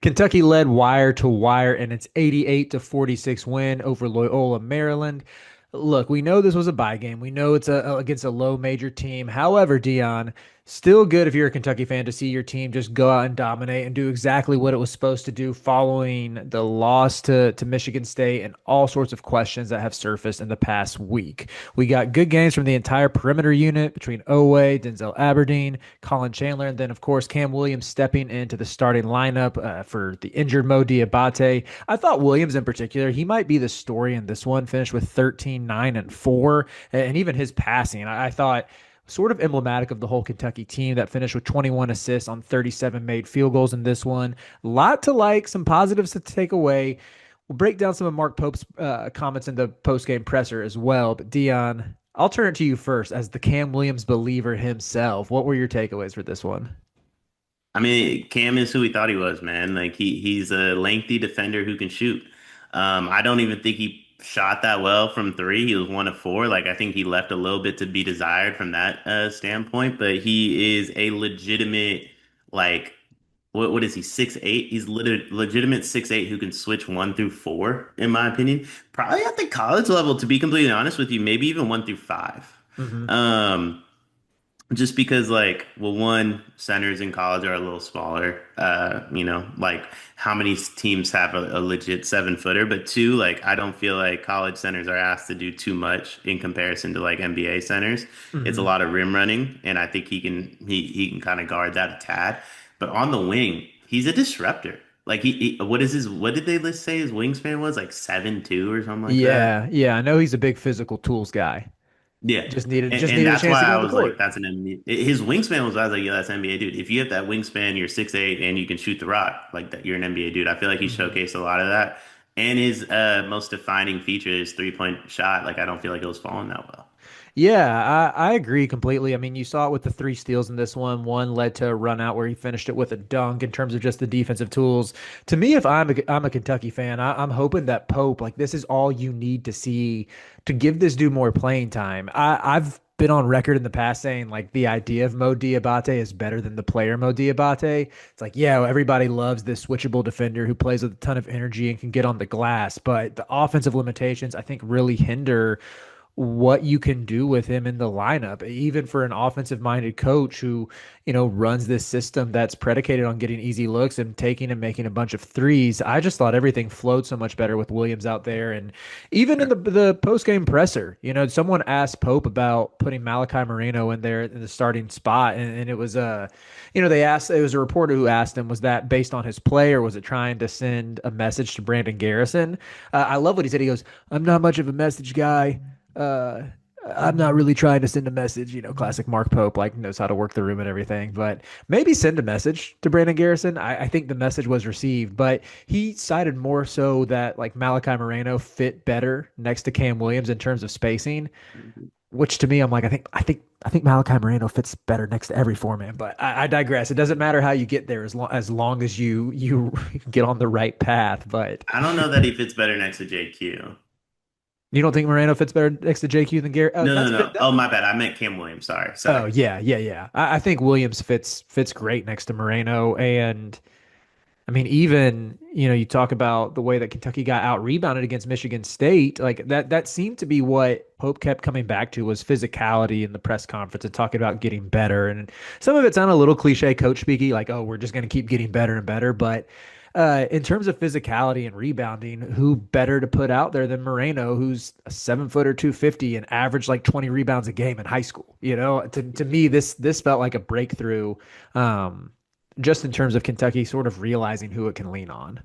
Kentucky led wire to wire in its 88 to 46 win over Loyola, Maryland. Look, we know this was a bye game. We know it's against a low major team. However, Dion, still good if you're a Kentucky fan to see your team just go out and dominate and do exactly what it was supposed to do following the loss to Michigan State and all sorts of questions that have surfaced in the past week. We got good games from the entire perimeter unit between Owe, Denzel Aberdeen, Colin Chandler, and then, of course, Cam Williams stepping into the starting lineup for the injured Mo Diabate. I thought Williams in particular, he might be the story in this one, finished with 13, 9, and 4. And even his passing, I thought sort of emblematic of the whole Kentucky team that finished with 21 assists on 37 made field goals in this one. A lot to like, some positives to take away. We'll break down some of Mark Pope's comments in the post-game presser as well. But Dion, I'll turn it to you first as the Cam Williams believer himself. What were your takeaways for this one? I mean, Cam is who he thought he was, man. Like he's a lengthy defender who can shoot. I don't even think he shot that well from three. He was 1 of 4. Like I think he left a little bit to be desired from that standpoint. But he is a legitimate like what is he 6'8"? He's legitimate 6'8" who can switch 1 through 4, in my opinion. Probably at the college level, to be completely honest with you, maybe even 1 through 5. Hmm. Um, just because, like, well, one, centers in college are a little smaller. Like how many teams have a legit 7 footer? But two, like, I don't feel like college centers are asked to do too much in comparison to like NBA centers. It's a Hmm. lot of rim running, and I think he can kind of guard that a tad. But on the wing, he's a disruptor. Like what did they list say his wingspan was like 7'2" or something like that? Yeah, yeah, I know he's a big physical tools guy. Yeah. Just needed And, just and needed a that's chance why to get I on the was like, court. that's an NBA. His wingspan was, I was like, yeah, that's an NBA dude. If you have that wingspan, you're 6'8" and you can shoot the rock, like that, you're an NBA dude. I feel like he Hmm. showcased a lot of that. And his most defining feature is 3-point shot. Like, I don't feel like it was falling that well. Yeah, I agree completely. I mean, you saw it with the three steals in this one. One led to a run out where he finished it with a dunk in terms of just the defensive tools. To me, if I'm a Kentucky fan, I'm hoping that Pope, like this is all you need to see to give this dude more playing time. I've been on record in the past saying like the idea of Mo Diabate is better than the player Mo Diabate. It's like, yeah, everybody loves this switchable defender who plays with a ton of energy and can get on the glass, but the offensive limitations I think really hinder what you can do with him in the lineup, even for an offensive minded coach who, runs this system that's predicated on getting easy looks and taking and making a bunch of threes. I just thought everything flowed so much better with Williams out there. And even in the post game presser, someone asked Pope about putting Malachi Moreno in there in the starting spot. And it was, they asked, it was a reporter who asked him, was that based on his play or was it trying to send a message to Brandon Garrison? I love what he said. He goes, I'm not much of a message guy. uh I'm not really trying to send a message, classic Mark Pope, like knows how to work the room and everything, but maybe send a message to Brandon Garrison. I think the message was received, but he cited more so that like Malachi Moreno fit better next to Cam Williams in terms of spacing, which to me, I'm like, I think Malachi Moreno fits better next to every four man, but I digress. It doesn't matter how you get there as long as you get on the right path. But I don't know that he fits better next to JQ. you don't think Moreno fits better next to JQ than Garrett? Oh, No, no, that's no. that. Oh, my bad. I meant Cam Williams. Sorry. Oh Sorry. yeah, yeah, yeah. I think Williams fits great next to Moreno, and I mean, even you talk about the way that Kentucky got out rebounded against Michigan State, like that seemed to be what Pope kept coming back to was physicality in the press conference and talking about getting better. And some of it sounded a little cliche, coach speaky, like, oh, we're just going to keep getting better and better. But in terms of physicality and rebounding, who better to put out there than Moreno, who's a 7 footer, 250, and averaged like 20 rebounds a game in high school? To me, this felt like a breakthrough, just in terms of Kentucky sort of realizing who it can lean on.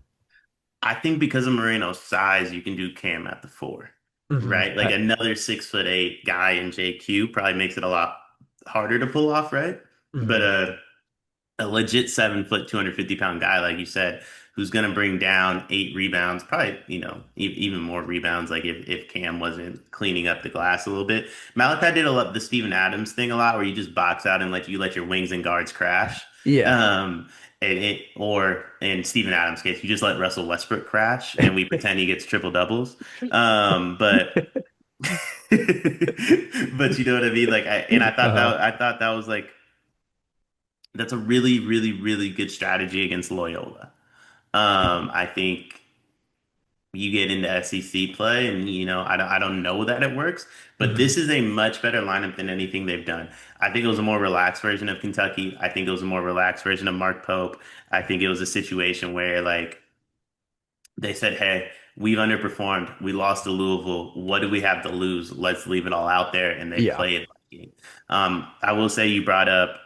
I think because of Moreno's size, you can do Cam at the 4, Hmm. right? Like another 6'8" guy in JQ probably makes it a lot harder to pull off, right? But Hmm. a legit 7 foot, 250 pound guy, like you said, who's going to bring down 8 rebounds, probably, even more rebounds, like if Cam wasn't cleaning up the glass a little bit. Malachi did a lot the Steven Adams thing a lot, where you just box out and let your wings and guards crash. Yeah. Um, or in Steven Adams' case, you just let Russell Westbrook crash and we pretend he gets triple doubles. But but you know what I mean? Uh-huh. I thought that was like that's a really, really, really good strategy against Loyola. I think you get into SEC play, and I don't know that it works, but Hmm. this is a much better lineup than anything they've done. I think it was a more relaxed version of Kentucky. I think it was a more relaxed version of Mark Pope. I think it was a situation where like they said, "Hey, we've underperformed. We lost to Louisville. What do we have to lose? Let's leave it all out there." And they Yeah. play it. I will say you brought up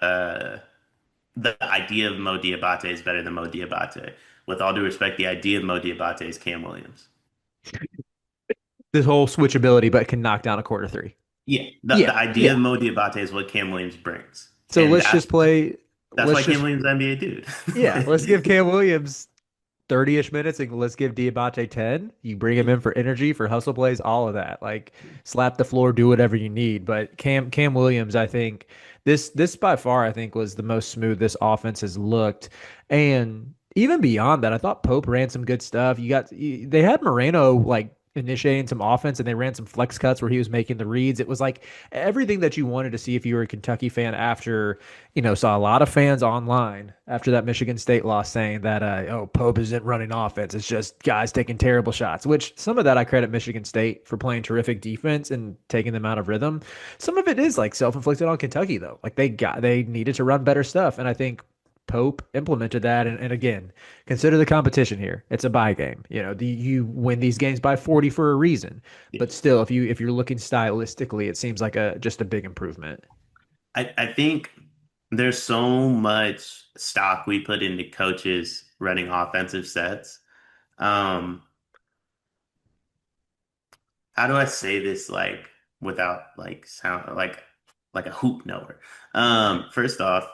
the idea of Mo Diabate is better than Mo Diabate. With all due respect, the idea of Mo Diabate is Cam Williams. This whole switchability, but can knock down a quarter three. Yeah, the Yeah. idea Yeah. of Mo Diabate is what Cam Williams brings, So and let's that's just play. that's Let's why Cam just, Williams is an NBA dude. yeah, let's give Cam Williams 30-ish minutes and let's give Diabate 10. You bring him in for energy, for hustle plays, all of that. Like slap the floor, do whatever you need. But Cam Williams, I think this by far I think was the most smooth this offense has looked. And even beyond that, I thought Pope ran some good stuff. They had Moreno like initiating some offense and they ran some flex cuts where he was making the reads. It was like everything that you wanted to see if you were a Kentucky fan after saw a lot of fans online after that Michigan State loss saying that, oh, Pope isn't running offense. It's just guys taking terrible shots, which some of that I credit Michigan State for playing terrific defense and taking them out of rhythm. Some of it is like self-inflicted on Kentucky, though. Like they needed to run better stuff. And I think Pope implemented that. And again, consider the competition here. It's a bye game. You win these games by 40 for a reason. Yeah. But still, if you're looking stylistically, it seems like a just a big improvement. I think there's so much stock we put into coaches running offensive sets. Um, how do I say this like without like sound like a hoop knower? First off,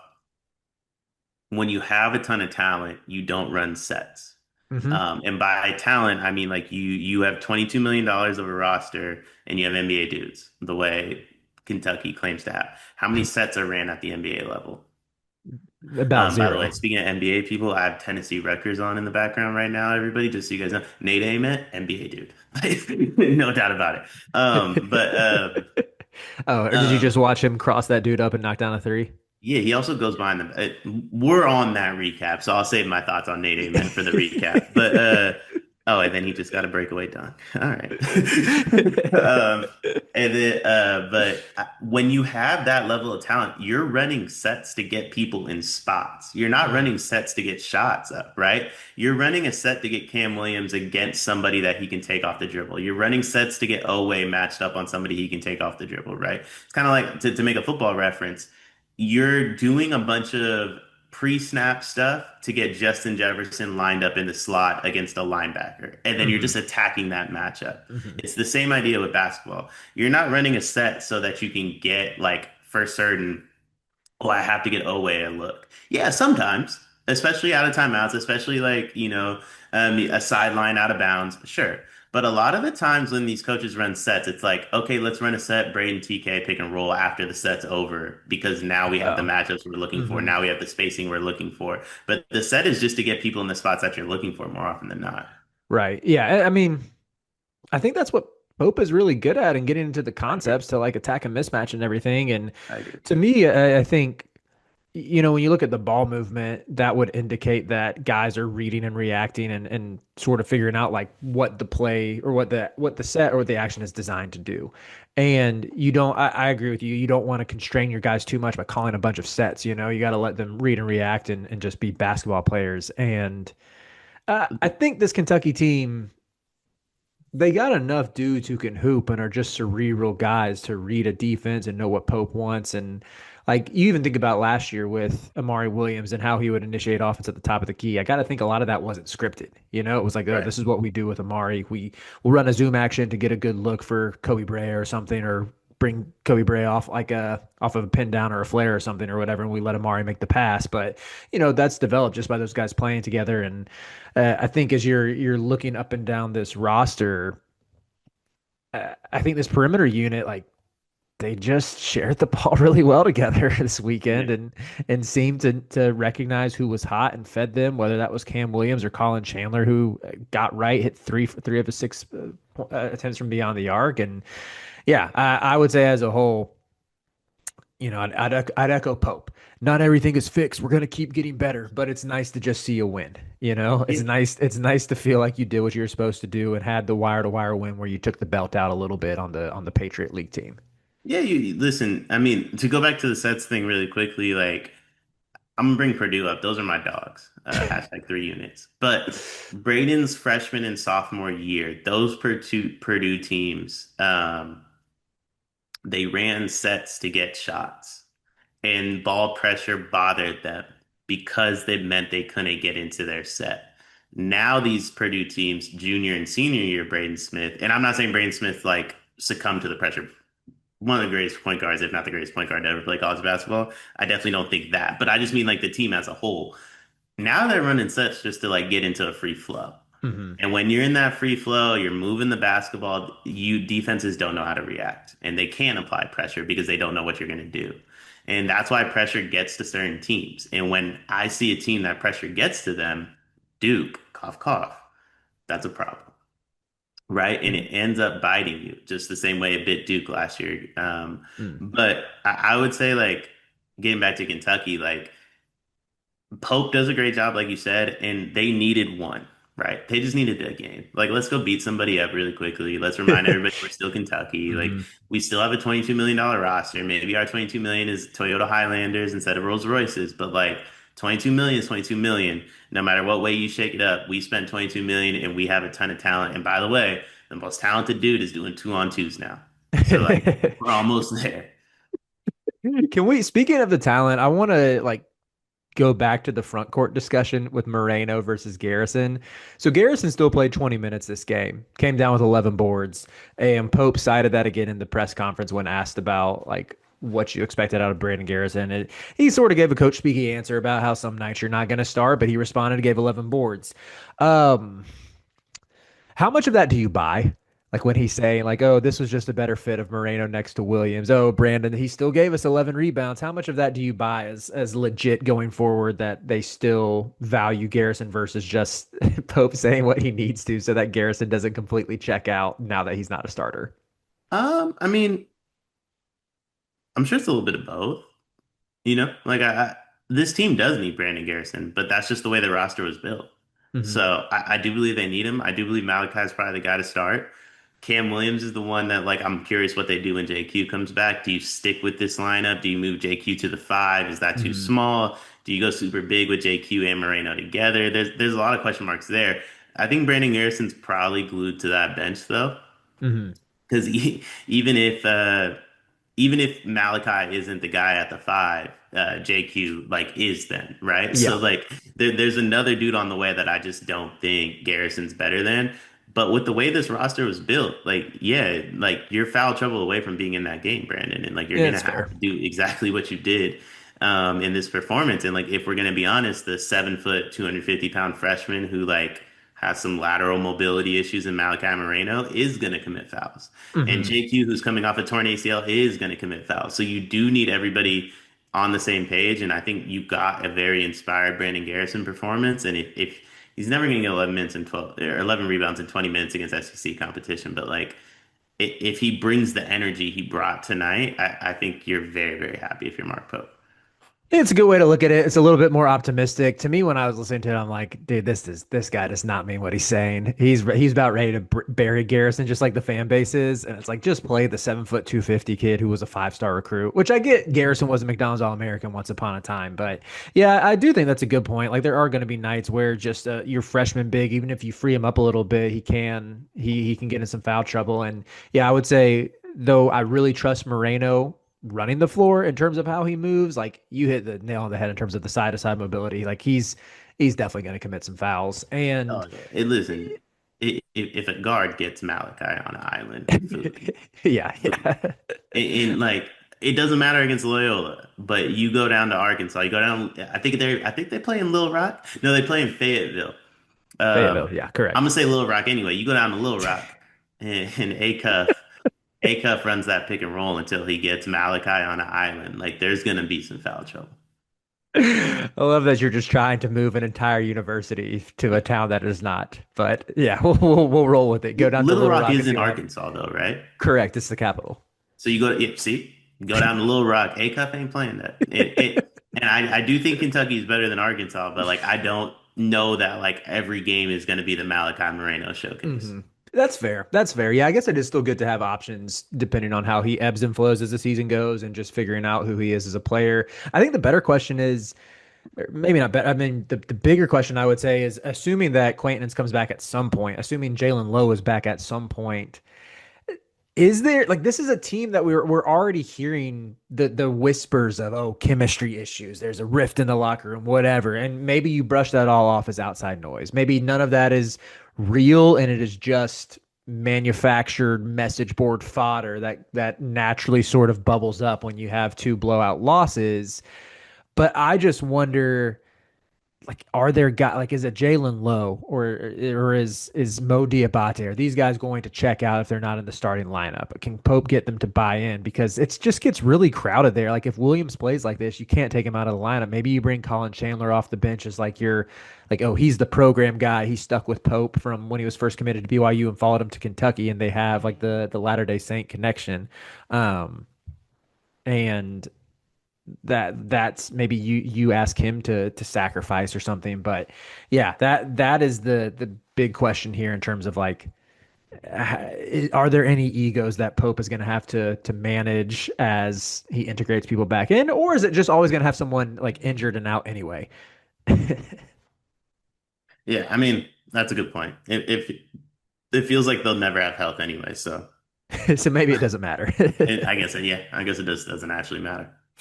when you have a ton of talent, you don't run sets. Hmm. And by talent, I mean like you have $22 million of a roster and you have NBA dudes, the way Kentucky claims to have. How many sets are ran at the NBA level? About By the way, zero. speaking of NBA people, I have Tennessee Rutgers on in the background right now, everybody, just so you guys know. Nate Ament, NBA dude. No doubt about it. But Oh, or did you just um, watch him cross that dude up and knock down a three? Yeah, he also goes behind them. We're on that recap, so I'll save my thoughts on Nate Amen for the recap. But oh, and then he just got a breakaway dunk. All right. And then but when you have that level of talent, you're running sets to get people in spots. You're not running Mhm. sets to get shots up, right? You're running a set to get Cam Williams against somebody that he can take off the dribble. You're running sets to get Oweh matched up on somebody he can take off the dribble, right? It's kind of like to make a football reference, you're doing a bunch of pre-snap stuff to get Justin Jefferson lined up in the slot against a linebacker, and then you're just Mhm. attacking that matchup. Mhm. It's the same idea with basketball. You're not running a set so that you can get like for certain, oh, I have to get Oweh a look. Yeah, sometimes, especially out of timeouts, especially like, a sideline out of bounds, sure. But a lot of the times when these coaches run sets, it's like, okay, let's run a set, Braden TK pick and roll after the set's over because now we have the Oh. matchups we're looking for. Mhm. Now we have the spacing we're looking for. But the set is just to get people in the spots that you're looking for more often than not. Right. Yeah. I mean, I think that's what Pope is really good at and getting into the I agree. concepts to like attack and mismatch and everything. And I agree. to me, I think, when you look at the ball movement, that would indicate that guys are reading and reacting and sort of figuring out like what the play or what the set or what the action is designed to do. And you don't, I agree with you. You don't want to constrain your guys too much by calling a bunch of sets. You got to let them read and react and just be basketball players. And I think this Kentucky team, they got enough dudes who can hoop and are just cerebral guys to read a defense and know what Pope wants. And like you even think about last year with Amari Williams and how he would initiate offense at the top of the key. I got to think a lot of that wasn't scripted. It was like, oh, Right. this is what we do with Amari. We'll run a zoom action to get a good look for Kobe Bray or something, or bring Kobe Bray off of a pin down or a flare or something or whatever, and we let Amari make the pass. But that's developed just by those guys playing together. And I think as you're looking up and down this roster, I think this perimeter unit, like they just shared the ball really well together this weekend Yeah. and seemed to recognize who was hot and fed them, whether that was Cam Williams or Colin Chandler, who got right, hit three of his six attempts from beyond the arc. And yeah, I would say as a whole, I'd echo Pope. Not everything is fixed. We're gonna keep getting better, but it's nice to just see a win. It's Yeah, nice. It's nice to feel like you did what you were supposed to do and had the wire to wire win where you took the belt out a little bit on the Patriot League team. yeah. Listen. I mean, to go back to the sets thing really quickly, like I'm gonna bring Purdue up. Those are my dogs. Hashtag 3 units. But Braden's freshman and sophomore year, those Purdue teams, they ran sets to get shots, and ball pressure bothered them because they meant they couldn't get into their set. Now these Purdue teams, junior and senior year, Braden Smith, and I'm not saying Braden Smith like succumbed to the pressure. One of the greatest point guards, if not the greatest point guard to ever play college basketball. I definitely don't think that, but I just mean like the team as a whole. Now they're running sets just to like get into a free flow. Hmm. And when you're in that free flow, you're moving the basketball, you defenses don't know how to react and they can't apply pressure because they don't know what you're going to do. And that's why pressure gets to certain teams. And when I see a team that pressure gets to them, Duke, cough, cough, that's a problem, right? And it ends up biting you just the same way it bit Duke last year. But I would say, like, getting back to Kentucky, like, Pope does a great job, like you said, and they needed one, right? They just needed a game. Like, let's go beat somebody up really quickly. Let's remind everybody we're still Kentucky. Like, Hmm. we still have a $22 million roster. Maybe our 22 million is Toyota Highlanders instead of Rolls Royces, but like 22 million is 22 million. No matter what way you shake it up, we spent 22 million and we have a ton of talent. And by the way, the most talented dude is doing 2-on-2s now. So like, we're almost there. Can we, speaking of the talent, I want to like go back to the front court discussion with Moreno versus Garrison. So Garrison still played 20 minutes this game, came down with 11 boards, and Pope cited that again in the press conference when asked about like what you expected out of Brandon Garrison. He sort of gave a coach speaking answer about how some nights you're not going to start, but he responded and gave 11 boards. Um, how much of that do you buy? Like when he's saying, like, oh, this was just a better fit of Moreno next to Williams. Oh, Brandon, he still gave us 11 rebounds. How much of that do you buy as legit going forward that they still value Garrison versus just Pope saying what he needs to so that Garrison doesn't completely check out now that he's not a starter? I mean, I'm sure it's a little bit of both. Like this team does need Brandon Garrison, but that's just the way the roster was built. Hmm. So I do believe they need him. I do believe Malachi is probably the guy to start. Cam Williams is the one that like I'm curious what they do when JQ comes back. Do you stick with this lineup? Do you move JQ to the five? Is that too Hmm. small? Do you go super big with JQ and Moreno together? There's a lot of question marks there. I think Brandon Garrison's probably glued to that bench though, Hmm. because even if Malachi isn't the guy at the five, JQ like is then, right? Yeah. So like there's another dude on the way that I just don't think Garrison's better than. But with the way this roster was built, like yeah, like you're foul trouble away from being in that game, Brandon, and like you're It's gonna have fair. to do exactly what you did in this performance. And like if we're gonna be honest, the 7 foot, 250 pound freshman who like has some lateral mobility issues in Malachi Moreno is gonna commit fouls. And Hmm. JQ, who's coming off a torn ACL, is going to commit fouls. So you do need everybody on the same page. And I think you got a very inspired Brandon Garrison performance. And if he's never going to get 11 minutes and 12 or 11 rebounds in 20 minutes against SEC competition, but like if he brings the energy he brought tonight, I think you're very, very happy if you're Mark Pope. It's a good way to look at it. It's a little bit more optimistic. To me, when I was listening to it, I'm like, dude, this guy does not mean what he's saying. He's about ready to bury Garrison, just like the fan base is. And it's like, just play the 7 foot 250 kid who was a 5-star recruit, which I get. Garrison was a McDonald's All American once upon a time, but yeah, I do think that's a good point. Like there are going to be nights where just your freshman big, even if you free him up a little bit, he can get in some foul trouble. And yeah, I would say though I really trust Moreno running the floor in terms of how he moves, like you hit the nail on the head in terms of the side to side mobility. Like he's definitely going to commit some fouls. And Oh, yeah. Listen, if a guard gets Malachi on an island, food, yeah, food. yeah. And like it doesn't matter against Loyola, but you go down to Arkansas, you go down. I think they play in Little Rock. No, they play in Fayetteville. Fayetteville, yeah, I'm correct. gonna say Little Rock anyway. You go down to Little Rock, and Acuff runs that pick and roll until he gets Malachi on an island. Like there's gonna be some foul trouble. I love that you're just trying to move an entire university to a town that is not. But yeah, we'll roll with it. Go down to Little Little Rock Rock and is see in what happens. Arkansas though, right? Correct. It's the capital. So you go to, yeah, see? Go down to Little Rock. A Cup ain't playing that. And I do think Kentucky is better than Arkansas, but like I don't know that like every game is going to be the Malachi Moreno showcase. Hmm. That's fair. That's fair. Yeah, I guess it is still good to have options depending on how he ebbs and flows as the season goes and just figuring out who he is as a player. I think the better question is, or maybe not better. I mean, the bigger question I would say is assuming that Quaintance comes back at some point, assuming Jalen Lowe is back at some point, is there like this is a team that we're already hearing the whispers of chemistry issues. There's a rift in the locker room, whatever. And maybe you brush that all off as outside noise. Maybe none of that is real and it is just manufactured message board fodder that naturally sort of bubbles up when you have two blowout losses. But I just wonder, like, are there guys like is it Jalen Lowe or is Mo Diabate? Are these guys going to check out if they're not in the starting lineup? Can Pope get them to buy in? Because it just gets really crowded there. Like if Williams plays like this, you can't take him out of the lineup. Maybe you bring Colin Chandler off the bench as like you're like, oh, he's the program guy. He's stuck with Pope from when he was first committed to BYU and followed him to Kentucky, and they have like the Latter-day Saint connection. Um, and that's maybe you ask him to sacrifice or something. But yeah, that is the big question here in terms of like, are there any egos that Pope is going to have to manage as he integrates people back in, or is it just always going to have someone like injured and out anyway? Yeah, I mean, that's a good point. It feels like they'll never have health anyway, so So maybe it doesn't matter. I guess yeah, I guess it doesn't actually matter.